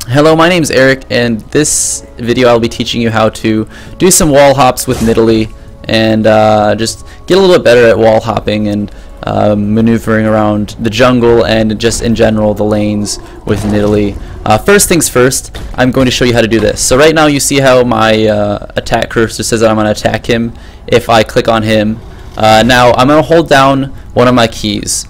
Hello, my name's Eric, and this video I'll be teaching you how to do some wall hops with Nidalee and just get a little bit better at wall hopping and maneuvering around the jungle and just in general the lanes with Nidalee. First things first, I'm going to show you how to do this. So right now you see how my attack cursor says that I'm going to attack him if I click on him. Now I'm going to hold down one of my keys,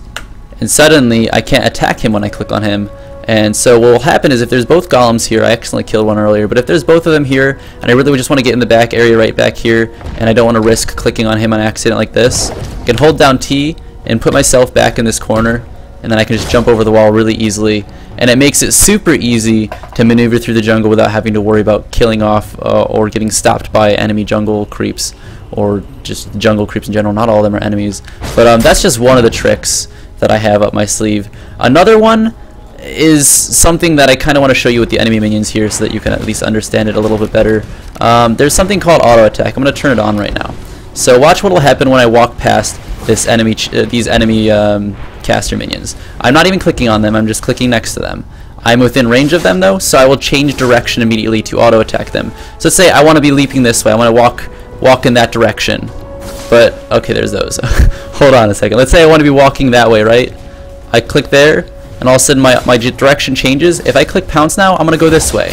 and suddenly I can't attack him when I click on him. And so what will happen is if there's both golems here, I accidentally killed one earlier, but if there's both of them here, and I really just want to get in the back area right back here, and I don't want to risk clicking on him on accident like this, I can hold down T and put myself back in this corner, and then I can just jump over the wall really easily. And it makes it super easy to maneuver through the jungle without having to worry about killing off or getting stopped by enemy jungle creeps, or just jungle creeps in general. Not all of them are enemies, but that's just one of the tricks that I have up my sleeve. Another one is something that I kind of want to show you with the enemy minions here so that you can at least understand it a little bit better. There's something called auto attack. I'm going to turn it on right now. So watch what will happen when I walk past this enemy, these enemy caster minions. I'm not even clicking on them, I'm just clicking next to them. I'm within range of them though, so I will change direction immediately to auto attack them. So let's say I want to be leaping this way, I want to walk in that direction. But okay, there's those. Hold on a second. Let's say I want to be walking that way, right? I click there, and all of a sudden my direction changes. If I click pounce now, I'm going to go this way.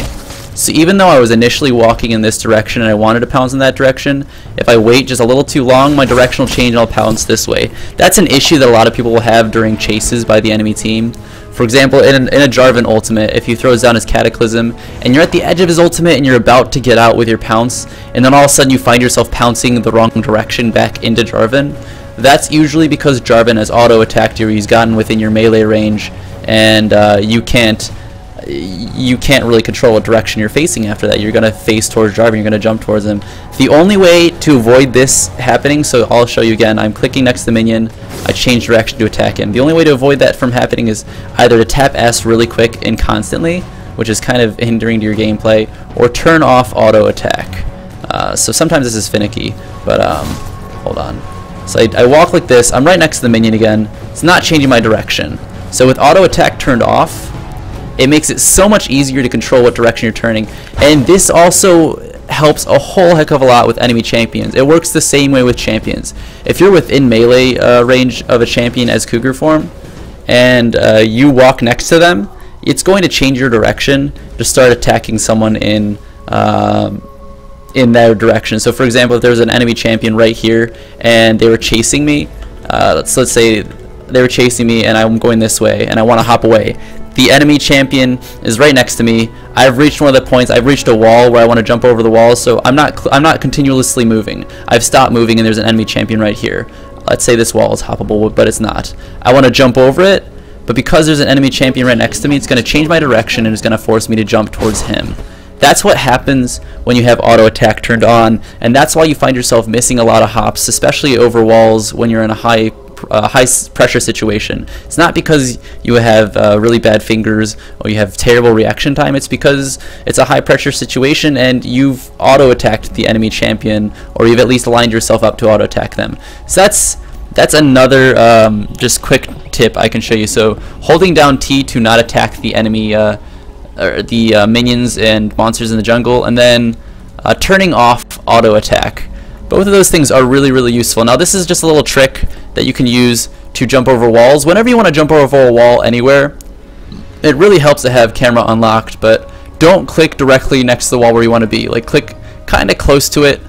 So even though I was initially walking in this direction and I wanted to pounce in that direction, if I wait just a little too long, my direction will change and I'll pounce this way. That's an issue that a lot of people will have during chases by the enemy team. For example, in a Jarvan ultimate, if he throws down his Cataclysm and you're at the edge of his ultimate and you're about to get out with your pounce, and then all of a sudden you find yourself pouncing in the wrong direction back into Jarvan, that's usually because Jarvan has auto attacked you, or he's gotten within your melee range, and you can't really control what direction you're facing after that. You're going to face towards Jarvan, you're going to jump towards him. The only way to avoid this happening, so I'll show you again, I'm clicking next to the minion, I change direction to attack him. The only way to avoid that from happening is either to tap S really quick and constantly, which is kind of hindering to your gameplay, or turn off auto attack. So sometimes this is finicky, but hold on. So I walk like this, I'm right next to the minion again, it's not changing my direction. So with auto attack turned off, it makes it so much easier to control what direction you're turning, and this also helps a whole heck of a lot with enemy champions. It works the same way with champions. If you're within melee range of a champion as Cougar form, and you walk next to them, it's going to change your direction to start attacking someone in their direction. So for example, if there was an enemy champion right here and they were chasing me, let's say they were chasing me and I'm going this way and I want to hop away. The enemy champion is right next to me. I've reached one of the points. I've reached a wall where I want to jump over the wall, so I'm not continuously moving. I've stopped moving and there's an enemy champion right here. Let's say this wall is hoppable, but it's not. I want to jump over it, but because there's an enemy champion right next to me, it's going to change my direction and it's going to force me to jump towards him. That's what happens when you have auto attack turned on, and that's why you find yourself missing a lot of hops, especially over walls when you're in a high pressure situation. It's not because you have really bad fingers or you have terrible reaction time. It's because it's a high pressure situation and you've auto attacked the enemy champion, or you've at least lined yourself up to auto attack them. So that's another just quick tip I can show you. So holding down T to not attack the enemy or the minions and monsters in the jungle, and then turning off auto attack. Both of those things are really, really useful. Now this is just a little trick that you can use to jump over walls. Whenever you want to jump over a wall anywhere, it really helps to have camera unlocked, but don't click directly next to the wall where you want to be. Like, click kind of close to it,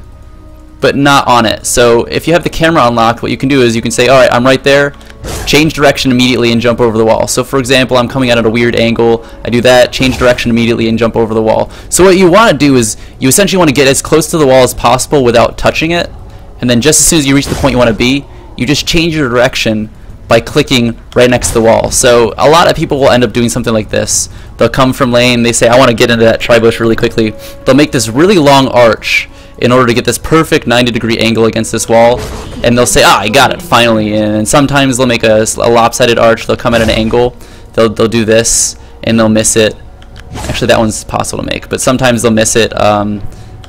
but not on it. So if you have the camera unlocked, what you can do is you can say, alright, I'm right there, change direction immediately and jump over the wall. So for example, I'm coming out at a weird angle, I do that, change direction immediately and jump over the wall. So what you want to do is you essentially want to get as close to the wall as possible without touching it, and then just as soon as you reach the point you want to be, you just change your direction by clicking right next to the wall. So a lot of people will end up doing something like this. They'll come from lane, they say, I want to get into that tri-bush really quickly. They'll make this really long arch in order to get this perfect 90-degree angle against this wall, and they'll say, I got it, finally. And sometimes they'll make a lopsided arch. They'll come at an angle, they'll do this, and they'll miss it. Actually, that one's possible to make, but sometimes they'll miss it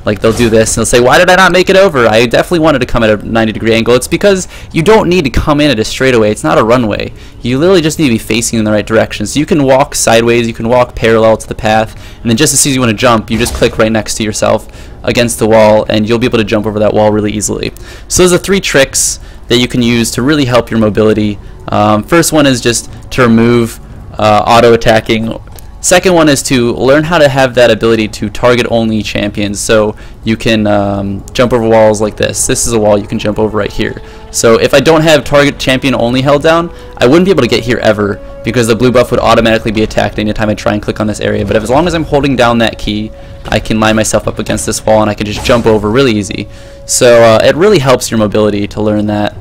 Like they'll do this and they'll say, why did I not make it over? I definitely wanted to come at a 90-degree angle. It's because you don't need to come in at a straightaway. It's not a runway. You literally just need to be facing in the right direction. So you can walk sideways, you can walk parallel to the path, and then just as soon as you want to jump, you just click right next to yourself against the wall, and you'll be able to jump over that wall really easily. So those are 3 tricks that you can use to really help your mobility. First one is just to remove auto attacking. Second one is to learn how to have that ability to target only champions, so you can jump over walls like this. This is a wall you can jump over right here. So if I don't have target champion only held down, I wouldn't be able to get here ever, because the blue buff would automatically be attacked anytime I try and click on this area. But as long as I'm holding down that key, I can line myself up against this wall and I can just jump over really easy. So it really helps your mobility to learn that.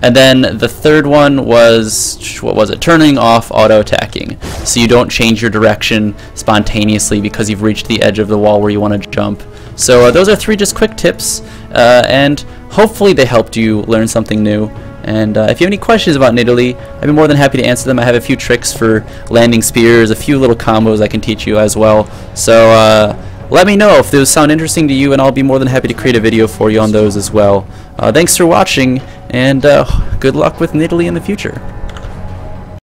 And then the third one was, what was it? Turning off auto attacking, so you don't change your direction spontaneously because you've reached the edge of the wall where you want to jump. So those are 3 just quick tips, and hopefully they helped you learn something new. And if you have any questions about Nidalee, I'd be more than happy to answer them. I have a few tricks for landing spears, a few little combos I can teach you as well. So let me know if those sound interesting to you, and I'll be more than happy to create a video for you on those as well. Thanks for watching, and good luck with Nidalee in the future.